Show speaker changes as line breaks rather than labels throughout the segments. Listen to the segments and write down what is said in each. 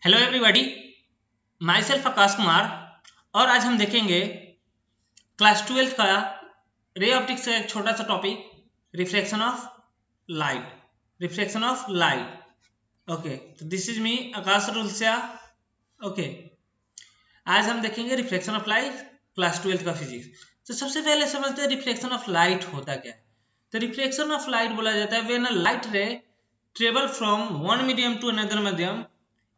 Hello everybody, my self Akash Kumar. और आज हम देखेंगे क्लास 12 का रे ऑप्टिक्स का एक छोटा सा topic, reflection of light. Reflection of light. Okay, तो this is me Akash Rulsia. Okay, आज हम देखेंगे रिफ्लेक्शन ऑफ लाइट, क्लास 12 का फिजिक्स। तो सबसे पहले समझते हैं रिफ्लेक्शन ऑफ लाइट होता क्या है। तो रिफ्लेक्शन ऑफ लाइट बोला जाता है when a light ray travel from one medium to another medium,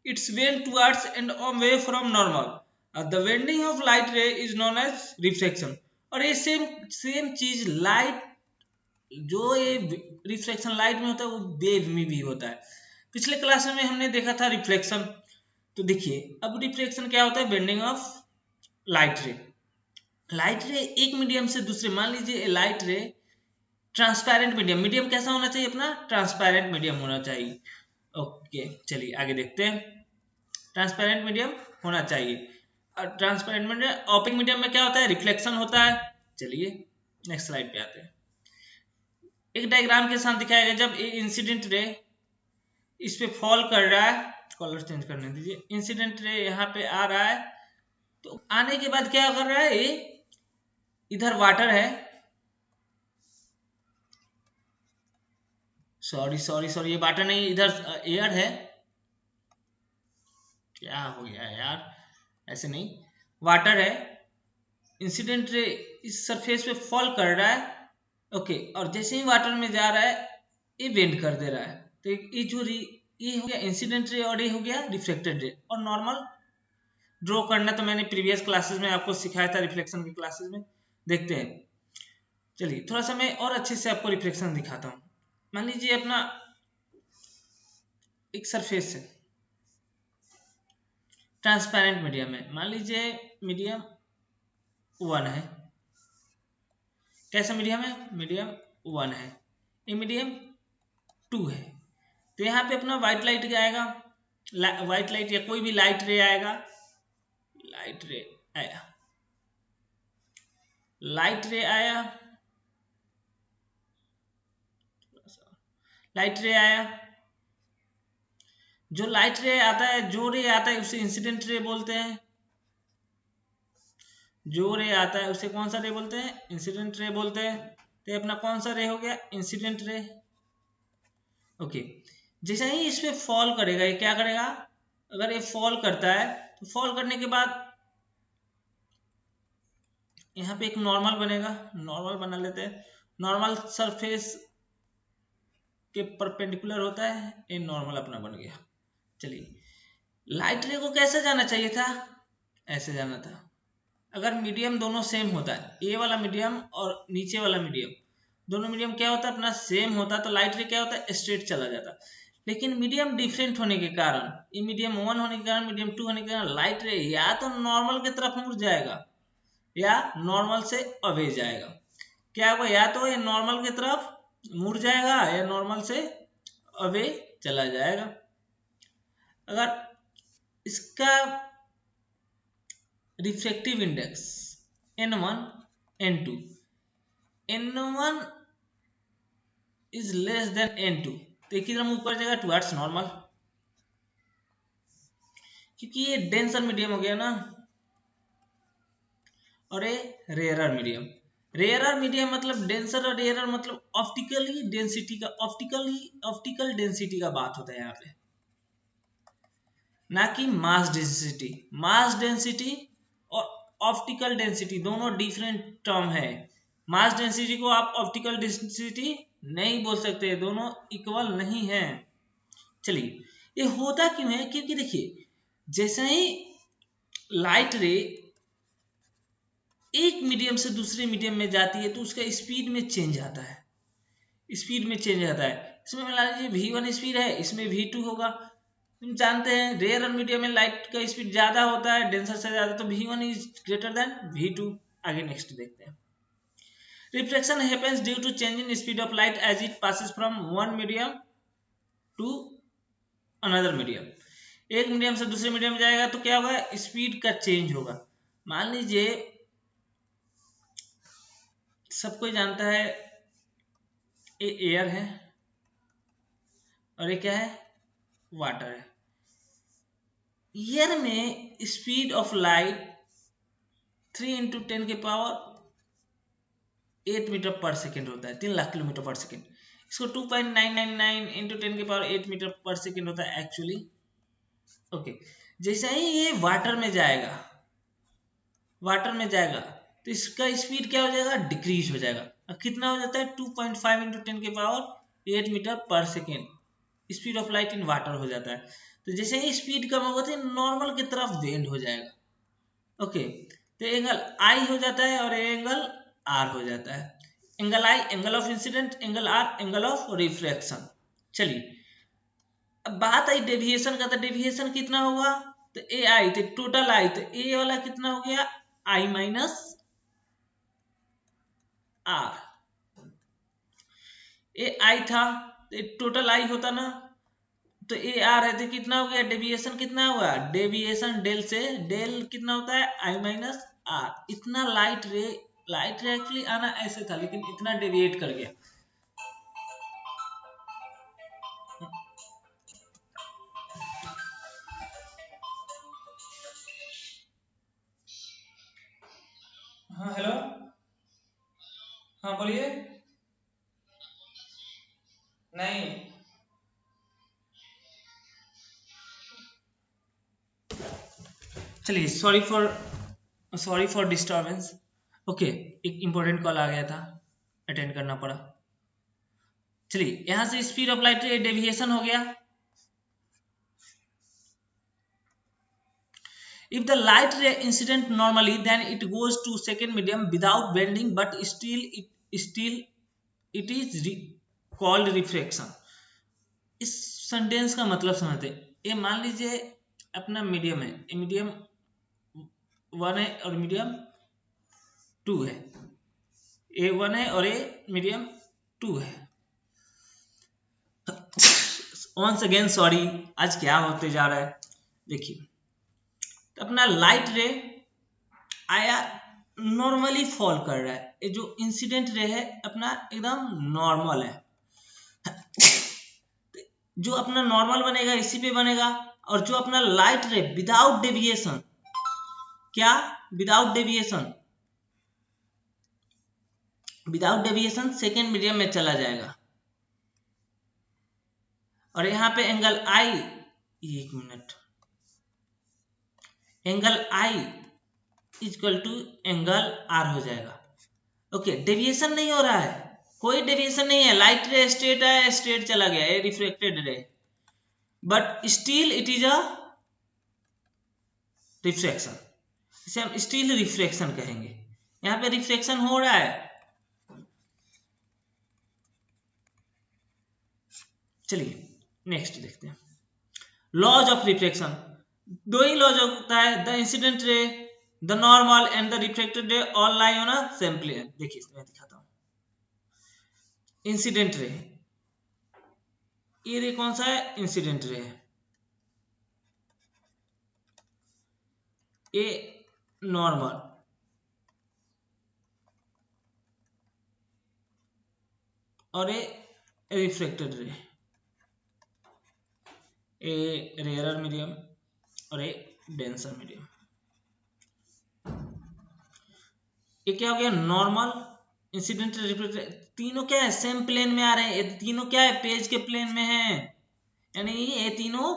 it's bent towards and away from normal. The bending of light ray is known as reflection. और ये same चीज light, जो ये reflection light में होता है वो wave में भी होता है। पिछले क्लास में हमने देखा था रिफ्लेक्शन। तो देखिए अब रिफ्लेक्शन क्या होता है, बेंडिंग ऑफ लाइट रे। लाइट रे एक मीडियम से दूसरे, मान लीजिए लाइट रे ट्रांसपेरेंट मीडियम, मीडियम कैसा होना चाहिए अपना, ट्रांसपेरेंट मीडियम होना चाहिए। ओके, चलिए आगे देखते हैं। ट्रांसपेरेंट मीडियम होना चाहिए। और ट्रांसपेरेंट मीडियम, ओपेक मीडियम में क्या होता है, रिफ्लेक्शन होता है। चलिए नेक्स्ट स्लाइड पे आते हैं। एक डायग्राम के साथ दिखाया गया, जब ये इंसिडेंट रे इस पे फॉल कर रहा है, कलर चेंज करने दीजिए। इंसिडेंट रे यहाँ पे आ रहा है, तो आने के बाद क्या कर रहा है, ये इधर वाटर है, सॉरी ये वाटर नहीं, इधर एयर है। क्या हो गया यार, ऐसे नहीं, वाटर है। इंसिडेंट रे इस सरफेस पे फॉल कर रहा है। ओके, और जैसे ही वाटर में जा रहा है ये बेंड कर दे रहा है। तो ये जो ये हो गया इंसिडेंट रे और ये हो गया रिफ्लेक्टेड रे। और नॉर्मल ड्रॉ करना तो मैंने प्रीवियस क्लासेस में आपको सिखाया था, रिफ्लेक्शन की क्लासेस में। देखते हैं, चलिए थोड़ा सा मैं और अच्छे से आपको रिफ्लेक्शन दिखाता हूँ। मान लीजिए अपना एक सरफेस है, ट्रांसपेरेंट मीडियम है, मान लीजिए मीडियम 1 है। कैसा मीडियम है, मीडियम 1 है। ये मीडियम 2 है। तो यहाँ पे अपना व्हाइट लाइट आएगा, व्हाइट लाइट या कोई भी लाइट रे आएगा, लाइट रे आया, लाइट रे आया, लाइट रे आया। जो लाइट रे आता है, जो रे आता है उसे इंसिडेंट रे बोलते हैं। जो रे आता है उसे कौन सा रे बोलते हैं, इंसिडेंट रे बोलते हैं। तो अपना कौन सा रे हो गया, इंसिडेंट रे। ओके, जैसे ही इस पे फॉल करेगा, ये क्या करेगा, अगर ये फॉल करता है तो फॉल करने के बाद यहाँ पे एक नॉर्मल बनेगा, नॉर्मल बना लेते हैं। नॉर्मल सरफेस के परपेंडिकुलर होता है, ये नॉर्मल अपना बन गया। चलिए, लाइट रे को कैसे जाना चाहिए था, ऐसे जाना था। अगर मीडियम दोनों सेम होता है, ए वाला मीडियम और नीचे वाला मीडियम, दोनों मीडियम क्या होता है अपना सेम होता, तो लाइट रे क्या होता है, स्ट्रेट चला जाता। लेकिन मीडियम डिफरेंट होने के कारण, ये मीडियम 1 होने के कारण, मीडियम 2 होने के कारण, लाइट रे या तो नॉर्मल की तरफ मुड़ जाएगा या नॉर्मल से अवे जाएगा। क्या होगा, या तो ये नॉर्मल की तरफ मुड़ जाएगा या नॉर्मल से अवे चला जाएगा। अगर इसका refractive index n1 n2, n1 is less than n2, तो एक ही तरफ ऊपर जाएगा टुवर्ड्स नॉर्मल, क्योंकि ये डेंसर मीडियम हो गया ना, और ये रेयरर मीडियम। रेयरर मीडियम मतलब डेंसर, और रेयरर मतलब ऑप्टिकली डेंसिटी का, ऑप्टिकल डेंसिटी का बात होता है यहाँ पे, ना कि मास डेंसिटी। मास डेंसिटी और ऑप्टिकल डेंसिटी दोनों डिफरेंट टर्म है। मास डेंसिटी को आप ऑप्टिकल डेंसिटी नहीं बोल सकते, दोनों इक्वल नहीं है। चलिए, ये होता क्यों है, क्योंकि देखिए जैसे ही लाइट रे एक मीडियम से दूसरे मीडियम में जाती है तो उसका स्पीड में चेंज आता है, स्पीड में चेंज आता है। इसमें मान लीजिए v1 स्पीड है, इसमें v2 होगा। तुम जानते हैं रेयर और मीडियम में लाइट का स्पीड ज्यादा होता है, डेंसर से ज्यादा, तो v1 is greater than v2। आगे नेक्स्ट देखते हैं। Reflection happens due to change in speed of light as it passes from one medium to another medium. एक मीडियम से दूसरे मीडियम में जाएगा तो क्या होगा, स्पीड का चेंज होगा। मान लीजिए सब कोई जानता है ये एयर है और ये क्या है, वाटर है। ईयर में स्पीड ऑफ लाइट 3 × 10 के पावर 8 मीटर पर सेकेंड होता है, 3 लाख किलोमीटर पर सेकेंड। इसको 2.999 × 10 के पावर 8 मीटर पर सेकेंड होता है एक्चुअली। ओके, जैसे ही ये वाटर में जाएगा तो इसका स्पीड क्या हो जाएगा, डिक्रीज हो जाएगा। अब कितना हो जाता है, 2.5 × 10 के पावर 8 मीटर पर second speed of light in water हो जाता है। तो जैसे ही स्पीड कम होगा तो नॉर्मल की तरफ बेंड हो जाएगा। ओके, तो एंगल आई हो जाता है और एंगल आर हो जाता है। Angle I angle of incident, angle R angle of reflection. चलिए अब बात आई डेविएशन का, तो डेविएशन कितना होगा, तो ए आई, तो टोटल आई, तो ए वाला कितना हो गया, आई माइनस आर। ए आई था तो टोटल आई होता ना, तो ए आर है तो कितना हो गया, डेविएशन कितना हुआ, डेविएशन डेल से डेल कितना होता है, आई माइनस आर। इतना लाइट रे एक्चुअली आना ऐसे था लेकिन इतना डेविएट कर गया। हाँ हेलो, हाँ बोलिए। नहीं, चलिए सॉरी फॉर डिस्टर्बेंस। ओके, एक इंपॉर्टेंट कॉल आ गया था, अटेंड करना पड़ा। चलिए यहां से स्पीड ऑफ लाइट डेविएशन हो गया। If the light ray incident normally, then it goes to second medium without bending, but still it is called refraction. इस सेंटेंस का मतलब समझते हैं। ये मान लीजिए अपना मीडियम है, ये मीडियम 1 है और मीडियम 2 है, ए 1 है और ए मीडियम 2 है। once again सॉरी, आज क्या होते जा रहा है देखिए। तो अपना लाइट रे आया, नॉर्मली फॉल कर रहा है, ये जो इंसिडेंट रे है अपना एकदम नॉर्मल है। जो अपना नॉर्मल बनेगा इसी पे बनेगा, और जो अपना लाइट रे विदाउट डेविएशन, क्या विदाउट डेविएशन सेकेंड मीडियम में चला जाएगा। और यहाँ पे एंगल आई, एक minute, angle I equal to angle R हो जाएगा। ओके, डेविएशन नहीं हो रहा है, कोई डेविएशन नहीं है, लाइट रे स्ट्रेट है, स्ट्रेट चला गया, ये reflected ray, but still it is a refraction. इसे हम स्टिल रिफ्रैक्शन कहेंगे। यहाँ पे रिफ्रैक्शन हो रहा है। चलिए नेक्स्ट देखते हैं, लॉज ऑफ रिफ्रैक्शन। दो ही लॉज होता है, the incident ray, the normal and the reflected ray all lie on a same plane. देखिए मैं दिखाता हूं, इंसिडेंट रे, ये रे कौन सा है, इंसिडेंट रे है, ये नॉर्मल, और ये रिफ्लेक्टेड रे, ए रेयरर मीडियम और ए डेंसर मीडियम। ये क्या हो गया, नॉर्मल, इंसिडेंट, रिफ्लेक्टेड, तीनों क्या है, सेम प्लेन में आ रहे हैं। ये तीनों क्या है, पेज के प्लेन में है, यानी ये तीनों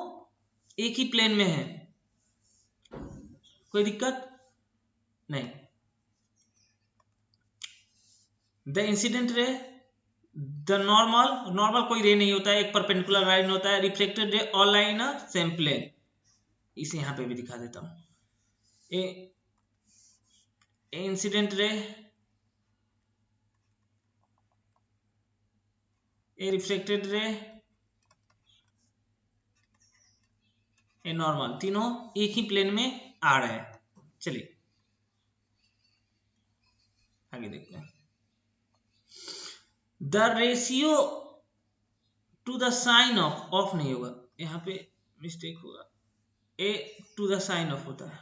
एक ही प्लेन में है, कोई दिक्कत नहीं। The incident ray, the normal कोई रे नहीं होता है, एक परपेंडिकुलर लाइन होता है, reflected ray all line same plane. इसे यहां पे भी दिखा देता हूं, ए incident ray, A reflected ray, a normal, तीनों एक ही प्लेन में आ रहे हैं। चलिए आगे देखते हैं, the ratio to the sine of नहीं होगा, यहाँ पे मिस्टेक होगा, a to the sine of होता है,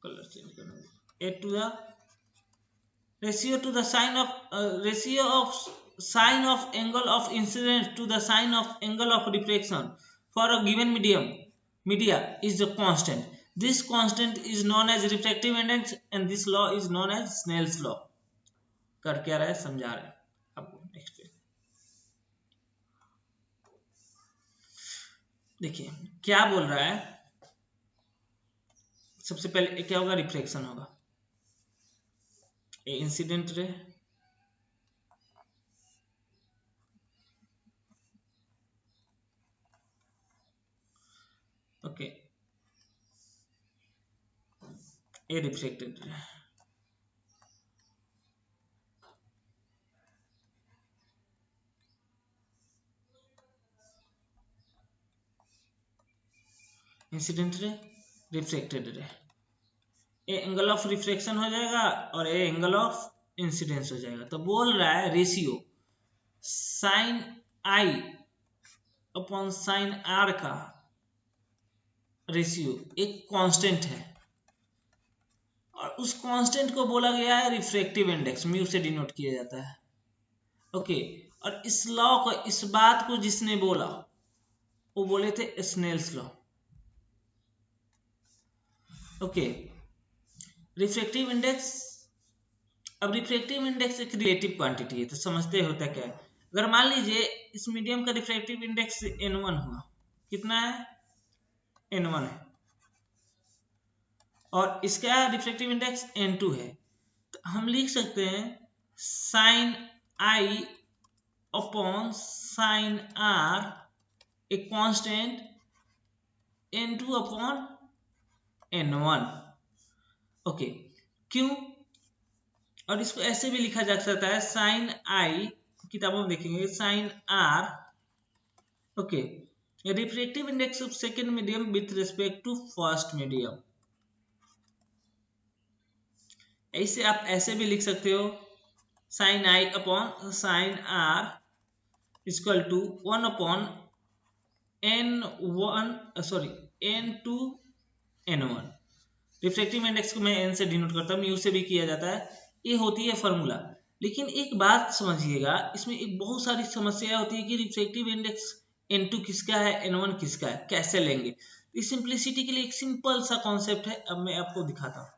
कलर चेंज करना, a to the ratio to the sine of, ratio of sine of angle of incidence to the sine of angle of reflection for a given medium media is a constant. This constant is known as refractive index and this law is known as Snell's law. कर क्या रहा है, समझा रहा है आपको। Next पे देखिए क्या बोल रहा है। सबसे पहले क्या होगा, रिफ्लेक्शन होगा। Incident ray, okay, A reflected ray, incident ray, reflected ray. A angle of reflection हो जाएगा और ए एंगल ऑफ इंसिडेंस हो जाएगा। तो बोल रहा है रेशियो साइन आई अपॉन साइन आर का रेशियो एक कांस्टेंट है और उस कांस्टेंट को बोला गया है रिफ्रैक्टिव इंडेक्स, म्यू से डिनोट किया जाता है। ओके, और इस लॉ को, इस बात को जिसने बोला वो बोले थे Snell's law. Okay, refractive index, अब रिफ्रैक्टिव इंडेक्स एक रिलेटिव क्वांटिटी है, तो समझते होता क्या है। अगर मान लीजिए इस मीडियम का रिफ्रैक्टिव इंडेक्स n1 हुआ, कितना है, n1 है, और इसका रिफ्रैक्टिव इंडेक्स n2 है, तो हम लिख सकते हैं साइन आई अपॉन साइन आर एक constant n2 upon n1। Okay, क्यों, और इसको ऐसे भी लिखा जा सकता है साइन आई, किताबों में देखेंगे sine R, okay, refractive index of second medium with respect to first medium. ऐसे आप ऐसे भी लिख सकते हो sine I upon sine R equal to 1 upon n1 sorry n2 n1। Refractive index को मैं n से डिनोट करता हूँ, म्यू से भी किया जाता है, ये होती है फॉर्मूला। लेकिन एक बात समझिएगा, इसमें एक बहुत सारी समस्या होती है कि रिफ्रैक्टिव इंडेक्स n2 किसका है, n1 किसका है, कैसे लेंगे। इस सिंप्लिसिटी के लिए एक सिंपल सा कॉन्सेप्ट है, अब मैं आपको दिखाता हूँ,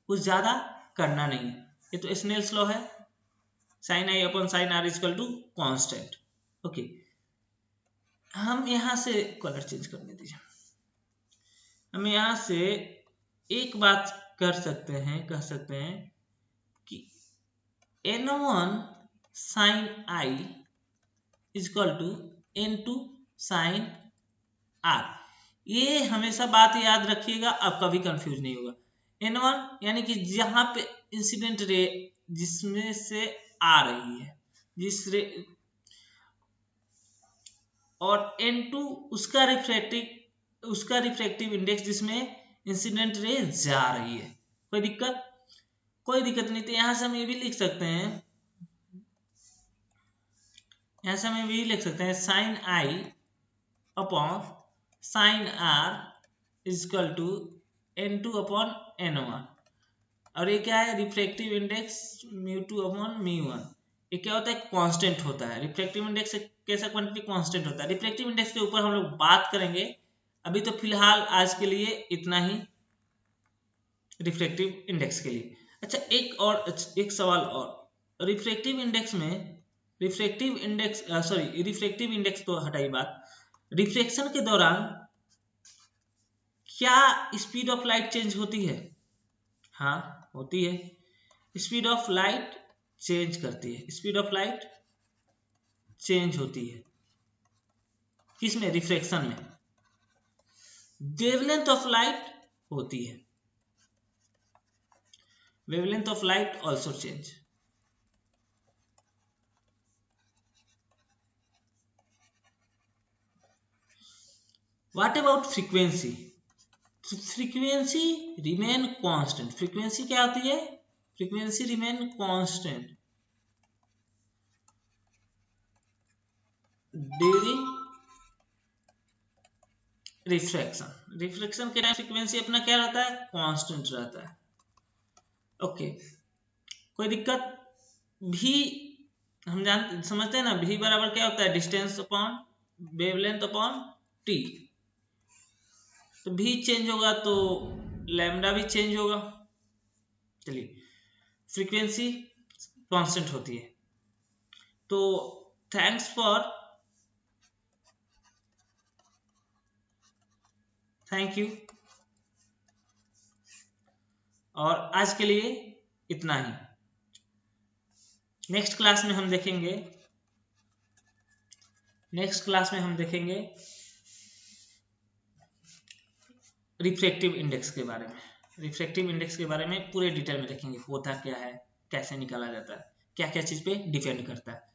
कुछ ज्यादा करना नहीं है। ये तो स्नेल्स लॉ है, sine I upon sine R equal to constant. Okay, हम यहां से कलर चेंज करने दीजिए, हम यहां से एक बात कर सकते हैं, कह सकते हैं कि n1 sine I equal to n2 sine R. ये हमेशा बात याद रखिएगा, आप कभी कंफ्यूज नहीं होगा। n1 यानी कि जहां पे इंसिडेंट रे जिसमें से आ रही है, जिस रे, और n2 उसका रिफ्रैक्टिव इंडेक्स जिसमें इंसिडेंट रे जा रही है। कोई दिक्कत, कोई दिक्कत नहीं। तो यहां से हम ये भी लिख सकते हैं, यहां से हम ये भी लिख सकते हैं sine I upon sine R equal to n2 upon n1। और ये क्या है, रिफ्रैक्टिव इंडेक्स μ2 अपॉन μ1। ये क्या होता है, कांस्टेंट होता है। रिफ्रैक्टिव इंडेक्स कैसा क्वांटिटी, कांस्टेंट होता है। रिफ्रैक्टिव इंडेक्स के ऊपर हम लोग बात करेंगे, अभी तो फिलहाल आज के लिए इतना ही रिफ्रैक्टिव इंडेक्स के लिए। अच्छा, एक सवाल और, रिफ्रैक्टिव इंडेक्स में, रिफ्रैक्टिव इंडेक्स तो हटाई बात, रिफ्लेक्शन के दौरान क्या स्पीड ऑफ लाइट चेंज होती है? हाँ होती है, स्पीड ऑफ लाइट चेंज करती है, स्पीड ऑफ लाइट चेंज होती है, किसमें, रिफ्रैक्शन में। वेवलेंथ ऑफ लाइट होती है, wavelength of light also change. What about frequency? Frequency remain constant. Frequency क्या होती है, frequency remain constant during refraction. Refraction के टाइम फ्रीक्वेंसी अपना क्या रहता है, कांस्टेंट रहता है। ओके, कोई दिक्कत। भी हम समझते हैं ना, भी बराबर क्या होता है, distance upon wavelength upon T. तो भी चेंज होगा तो लैम्डा भी चेंज होगा। चलिए, फ्रीक्वेंसी कांस्टेंट होती है। तो थैंक यू, और आज के लिए इतना ही। नेक्स्ट क्लास में हम देखेंगे रिफ्रैक्टिव इंडेक्स के बारे में। रिफ्रैक्टिव इंडेक्स के बारे में पूरे डिटेल में देखेंगे, होता क्या है, कैसे निकाला जाता है, क्या क्या चीज पे डिपेंड करता है।